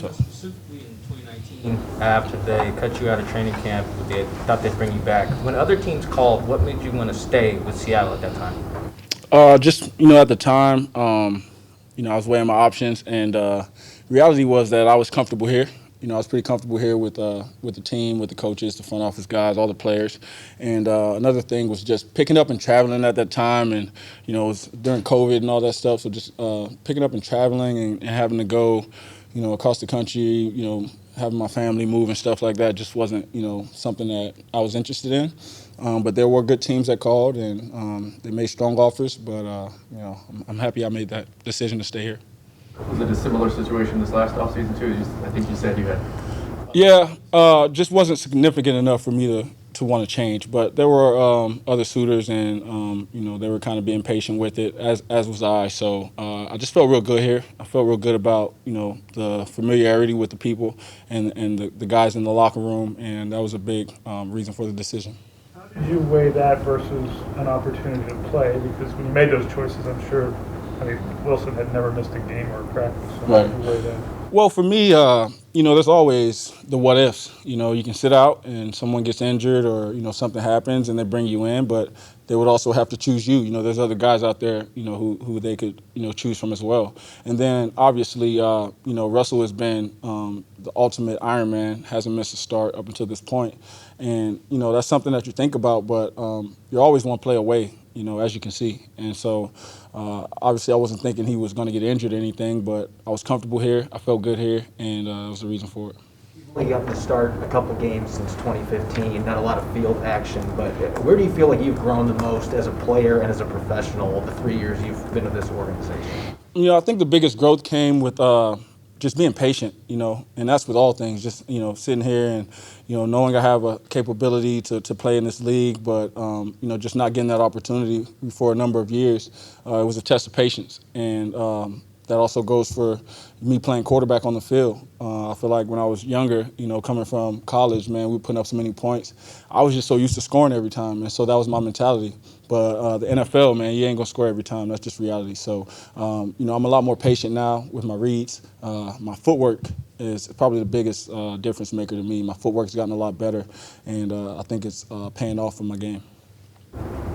So Specifically in 2019, after they cut you out of training camp, they thought they'd bring you back. When other teams called, what made you want to stay with Seattle at that time? just at the time, I was weighing my options, and reality was that I was comfortable here. I was pretty comfortable here with the team, with the coaches, the front office guys, all the players. And another thing was just picking up and traveling at that time, and it was during COVID and all that stuff. So just picking up and traveling and having to go, across the country, having my family move and stuff like that just wasn't, something that I was interested in. But there were good teams that called, and they made strong offers. But I'm happy I made that decision to stay here. Was it a similar situation this last offseason too? I think you said you had. Yeah, just wasn't significant enough for me to want to change. But there were other suitors, and they were kind of being patient with it, as was I. So I just felt real good here. I felt real good about the familiarity with the people and the guys in the locker room, and that was a big reason for the decision. How did you weigh that versus an opportunity to play? Because when you made those choices, I'm sure, Wilson had never missed a game or a practice. So Right. how did you weigh that? Well, for me, there's always the what ifs. You can sit out and someone gets injured or, something happens and they bring you in, but they would also have to choose you. There's other guys out there, who they could, choose from as well. And then obviously, Russell has been the ultimate Iron Man, hasn't missed a start up until this point. And, that's something that you think about, but you're always one play away, as you can see. And so obviously I wasn't thinking he was going to get injured or anything, but I was comfortable here. I felt good here, and that was the reason for it. You've only gotten to start a couple games since 2015, not a lot of field action, but where do you feel like you've grown the most as a player and as a professional the 3 years you've been with this organization? I think the biggest growth came with just being patient, and that's with all things. Just, sitting here and, knowing I have a capability to play in this league, but, just not getting that opportunity for a number of years. It was a test of patience, and that also goes for me playing quarterback on the field. I feel like when I was younger, coming from college, man, we were putting up so many points. I was just so used to scoring every time, and so that was my mentality. But the NFL, man, you ain't gonna score every time. That's just reality. So, I'm a lot more patient now with my reads. My footwork is probably the biggest difference maker to me. My footwork's gotten a lot better, and I think it's paying off for my game.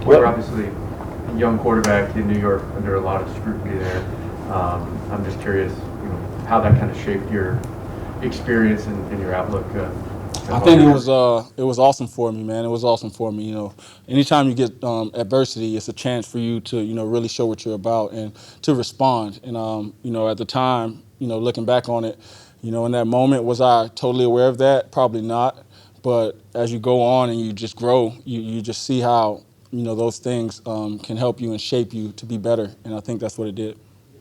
You're obviously a young quarterback in New York under a lot of scrutiny there. I'm just curious, how that kind of shaped your experience and your outlook. I think it was awesome for me, man. It was awesome for me. Anytime you get adversity, it's a chance for you to really show what you're about and to respond. And at the time, looking back on it, in that moment, was I totally aware of that? Probably not. But as you go on and you just grow, you just see how those things can help you and shape you to be better. And I think that's what it did.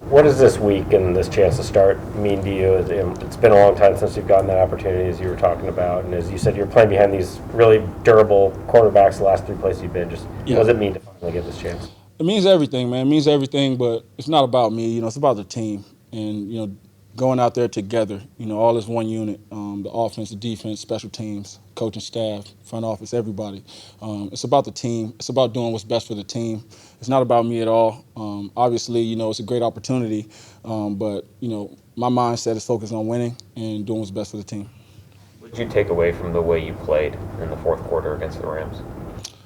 What does this week and this chance to start mean to you? It's been a long time since you've gotten that opportunity, as you were talking about. And as you said, you're playing behind these really durable quarterbacks the last 3 places you've been. What does it mean to finally get this chance? It means everything, man. It means everything, but it's not about me. It's about the team. And, going out there together, all as one unit, the offense, the defense, special teams, coaching staff, front office, everybody. It's about the team. It's about doing what's best for the team. It's not about me at all. Obviously, it's a great opportunity, but, my mindset is focused on winning and doing what's best for the team. What did you take away from the way you played in the fourth quarter against the Rams?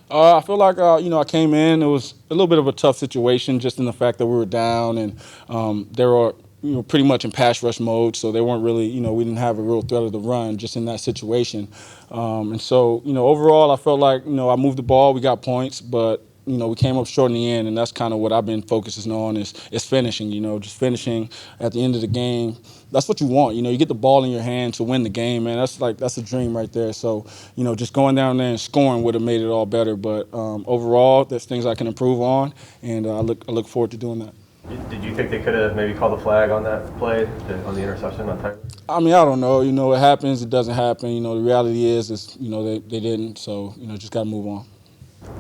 I feel like, I came in. It was a little bit of a tough situation just in the fact that we were down and there were pretty much in pass rush mode, so they weren't really, we didn't have a real threat of the run just in that situation. And so, overall, I felt like, I moved the ball, we got points, but, we came up short in the end, and that's kind of what I've been focusing on is finishing, just finishing at the end of the game. That's what you want, you get the ball in your hand to win the game, man. That's a dream right there. So, just going down there and scoring would have made it all better. But overall, there's things I can improve on, and I look forward to doing that. Did you think they could have maybe called the flag on that play, on the interception on Tyler? I mean, I don't know. It happens. It doesn't happen. The reality is they didn't. So, just got to move on.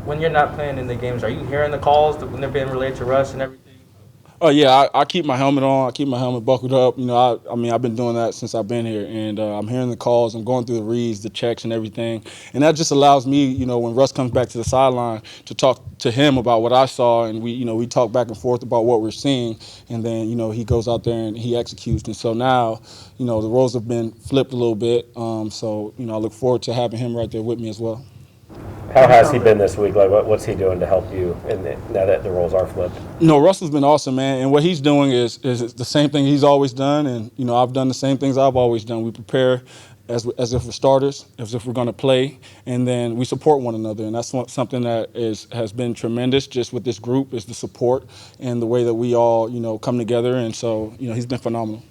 When you're not playing in the games, are you hearing the calls when they're being relayed to Russ and everything? Oh yeah, I keep my helmet on. I keep my helmet buckled up. I mean, I've been doing that since I've been here, and I'm hearing the calls. I'm going through the reads, the checks, and everything, and that just allows me, when Russ comes back to the sideline, to talk to him about what I saw, and we talk back and forth about what we're seeing, and then he goes out there and he executes. And so now, the roles have been flipped a little bit. So I look forward to having him right there with me as well. How has he been this week? Like, what's he doing to help you now that the roles are flipped? Russell's been awesome, man, and what he's doing is the same thing he's always done, and I've done the same things I've always done. We prepare as if we're starters, as if we're going to play, and then we support one another, and that's something that has been tremendous just with this group, is the support and the way that we all come together, and so he's been phenomenal.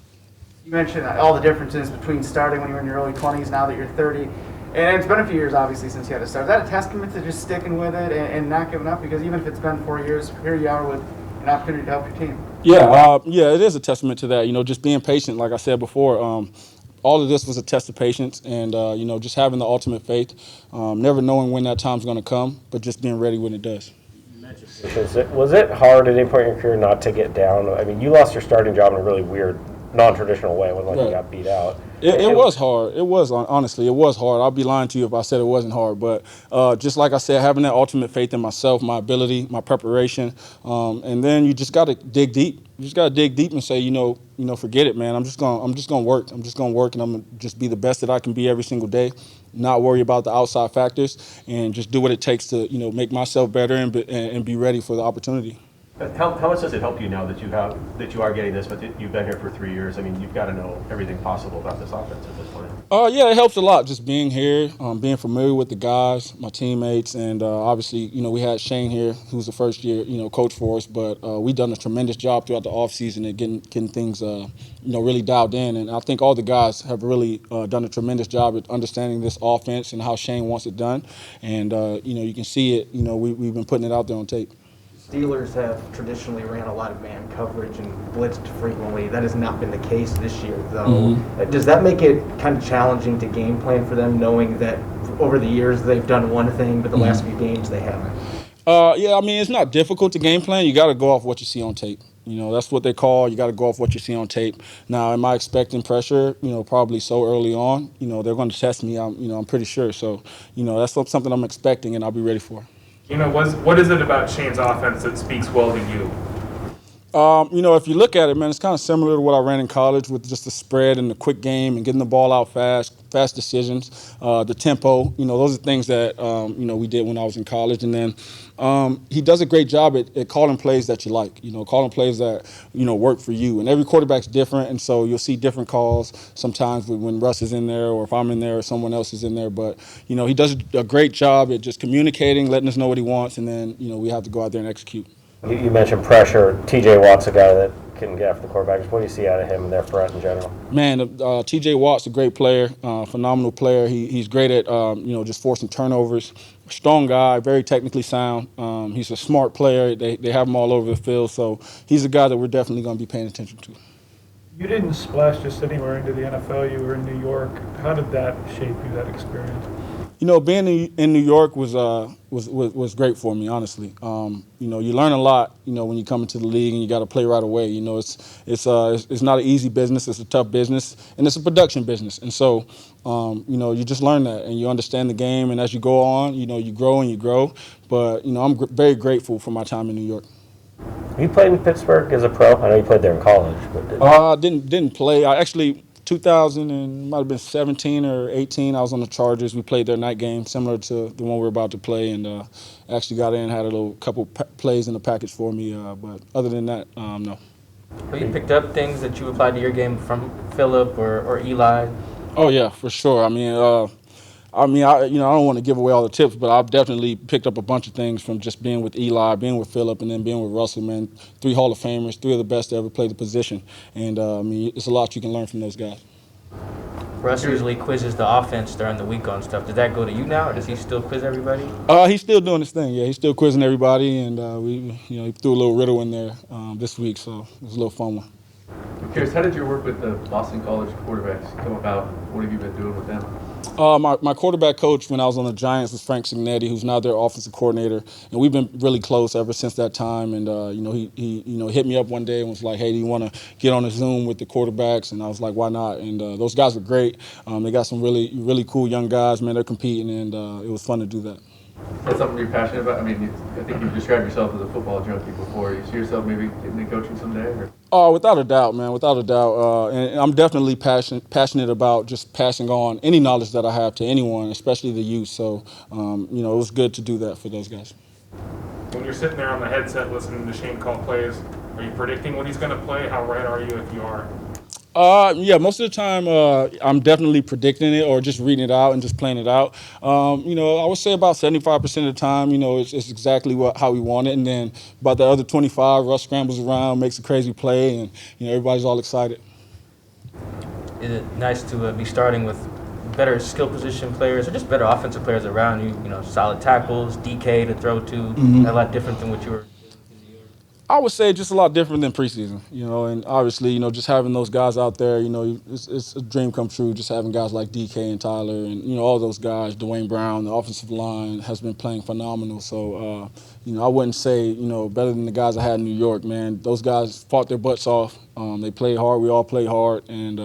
You mentioned all the differences between starting when you were in your early 20s, now that you're 30. And it's been a few years, obviously, since you had to start. Is that a testament to just sticking with it and not giving up? Because even if it's been 4 years, here you are with an opportunity to help your team. Yeah, it is a testament to that. Just being patient, like I said before. All of this was a test of patience, and just having the ultimate faith, never knowing when that time's going to come, but just being ready when it does. Was it hard at any point in your career not to get down? I mean, you lost your starting job in a really weird, non-traditional way. It wasn't like you got beat out. It was hard. It was, honestly, it was hard. I'd be lying to you if I said it wasn't hard. But just like I said, having that ultimate faith in myself, my ability, my preparation, and then you just got to dig deep. You just got to dig deep and say, forget it, man. I'm just gonna work. I'm just gonna work, and I'm gonna just be the best that I can be every single day. Not worry about the outside factors, and just do what it takes to, make myself better and be ready for the opportunity. How much does it help you now that you are getting this, but you've been here for 3 years? I mean, you've got to know everything possible about this offense at this point. Yeah, it helps a lot just being here, being familiar with the guys, my teammates, and obviously, we had Shane here, who's the first year, coach for us, but we've done a tremendous job throughout the offseason at getting things, really dialed in, and I think all the guys have really done a tremendous job at understanding this offense and how Shane wants it done, and, you can see it, we've been putting it out there on tape. Steelers have traditionally ran a lot of man coverage and blitzed frequently. That has not been the case this year, though. Mm-hmm. Does that make it kind of challenging to game plan for them, knowing that over the years they've done one thing, but the last few games they haven't? Yeah, I mean, it's not difficult to game plan. You got to go off what you see on tape. That's what they call. You got to go off what you see on tape. Now, am I expecting pressure? Probably so early on. They're going to test me. I'm pretty sure. So, that's something I'm expecting, and I'll be ready for. What is it about Shane's offense that speaks well to you? If you look at it, man, it's kind of similar to what I ran in college with just the spread and the quick game and getting the ball out fast decisions, the tempo. Those are things that, we did when I was in college. And then he does a great job at calling plays that you like, calling plays that, work for you. And every quarterback's different, and so you'll see different calls sometimes when Russ is in there or if I'm in there or someone else is in there. But, he does a great job at just communicating, letting us know what he wants, and then, we have to go out there and execute. You mentioned pressure. T.J. Watt's a guy that can get after the quarterbacks. What do you see out of him in their front in general? Man, T.J. Watt's a great player, phenomenal player. He's great at, just forcing turnovers. Strong guy, very technically sound. He's a smart player. They have him all over the field, so he's a guy that we're definitely going to be paying attention to. You didn't splash just anywhere into the NFL. You were in New York. How did that shape you, that experience? Being in New York was great for me, honestly. You learn a lot, when you come into the league and you got to play right away. It's not an easy business. It's a tough business, and it's a production business. And so, you just learn that and you understand the game. And as you go on, you grow and you grow. But I'm very grateful for my time in New York. You played in Pittsburgh as a pro. I know you played there in college, but didn't play. I actually. 2000 and might have been 17 or 18. I was on the Chargers. We played their night game, similar to the one we're about to play, and actually got in, had a couple plays in the package for me. But other than that, no. Well, you picked up things that you applied to your game from Phillip or Eli. Oh yeah, for sure. I don't want to give away all the tips, but I've definitely picked up a bunch of things from just being with Eli, being with Phillip, and then being with Russell, man. 3 Hall of Famers, 3 of the best to ever play the position. And, it's a lot you can learn from those guys. Russ usually quizzes the offense during the week on stuff. Does that go to you now, or does he still quiz everybody? He's still doing his thing, yeah. He's still quizzing everybody, and he threw a little riddle in there this week, so it was a little fun one. I'm curious, how did your work with the Boston College quarterbacks come about? What have you been doing with them? My quarterback coach when I was on the Giants was Frank Signetti, who's now their offensive coordinator, and we've been really close ever since that time. And he hit me up one day and was like, "Hey, do you want to get on a Zoom with the quarterbacks?" And I was like, "Why not?" And those guys were great. They got some really cool young guys, man. They're competing, and it was fun to do that. That's something you're passionate about? I mean, I think you've described yourself as a football junkie before. You see yourself maybe getting into coaching someday? Or? Oh, without a doubt, man, without a doubt. And I'm definitely passionate about just passing on any knowledge that I have to anyone, especially the youth. So, it was good to do that for those guys. When you're sitting there on the headset listening to Shane call plays, are you predicting what he's going to play? How right are you if you are? Yeah, most of the time I'm definitely predicting it or just reading it out and just playing it out. I would say about 75% of the time, it's exactly how we want it. And then about the other 25, Russ scrambles around, makes a crazy play, and, everybody's all excited. Is it nice to be starting with better skill position players or just better offensive players around you? Solid tackles, DK to throw to, a lot different than what you were. I would say just a lot different than preseason, and obviously, just having those guys out there, it's a dream come true, just having guys like DK and Tyler and, all those guys, Dwayne Brown, the offensive line has been playing phenomenal. So, I wouldn't say, better than the guys I had in New York, man. Those guys fought their butts off. They played hard. We all played hard. And,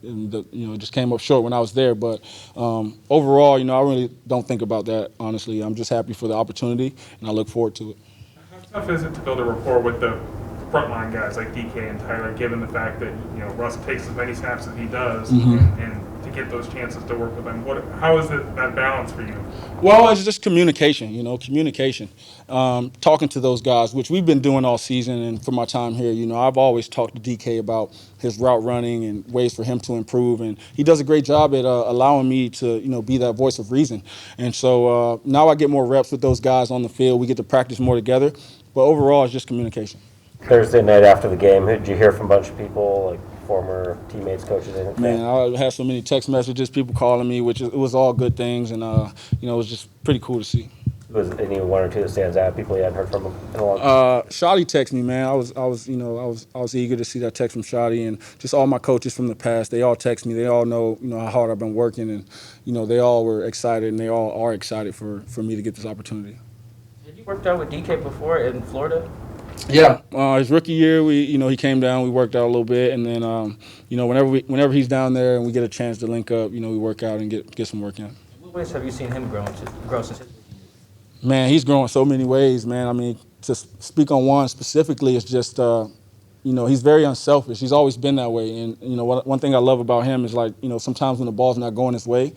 it just came up short when I was there. But overall, I really don't think about that, honestly. I'm just happy for the opportunity, and I look forward to it. How tough is it to build a rapport with the frontline guys like DK and Tyler, given the fact that Russ takes as many snaps as he does, and to get those chances to work with them? How is that balance for you? Well, it's just communication. Communication. Talking to those guys, which we've been doing all season, and for my time here, I've always talked to DK about his route running and ways for him to improve, and he does a great job at allowing me to be that voice of reason. And so now I get more reps with those guys on the field. We get to practice more together. But overall, it's just communication. Thursday night after the game, did you hear from a bunch of people, like former teammates, coaches, anything? Man, I had so many text messages, people calling me, which it was all good things, and it was just pretty cool to see. Was any one or two that stands out? People you hadn't heard from in a long time. Shotty texted me, man. I was eager to see that text from Shotty, and just all my coaches from the past. They all text me. They all know how hard I've been working, and they all were excited, and they all are excited for me to get this opportunity. Had you worked out with DK before in Florida? Yeah, his rookie year, he came down. We worked out a little bit, and then whenever he's down there and we get a chance to link up, we work out and get some work in. In what ways have you seen him grow since his? Man, he's grown so many ways, man. I mean, to speak on one specifically, it's just he's very unselfish. He's always been that way, and one thing I love about him is sometimes when the ball's not going his way,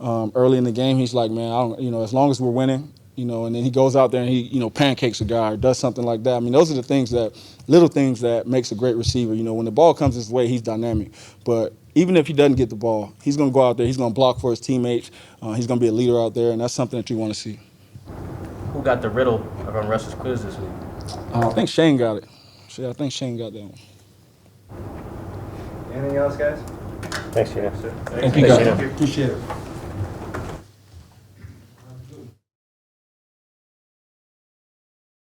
early in the game, he's like, man, as long as we're winning. And then he goes out there and he, pancakes a guy or does something like that. I mean, those are the little things that makes a great receiver. When the ball comes his way, he's dynamic. But even if he doesn't get the ball, he's going to go out there, he's going to block for his teammates. He's going to be a leader out there, and that's something that you want to see. Who got the riddle of Russ's quiz this week? I think Shane got it. I think Shane got that one. Anything else, guys? Thanks, Geno. Thank you, guys. Appreciate it.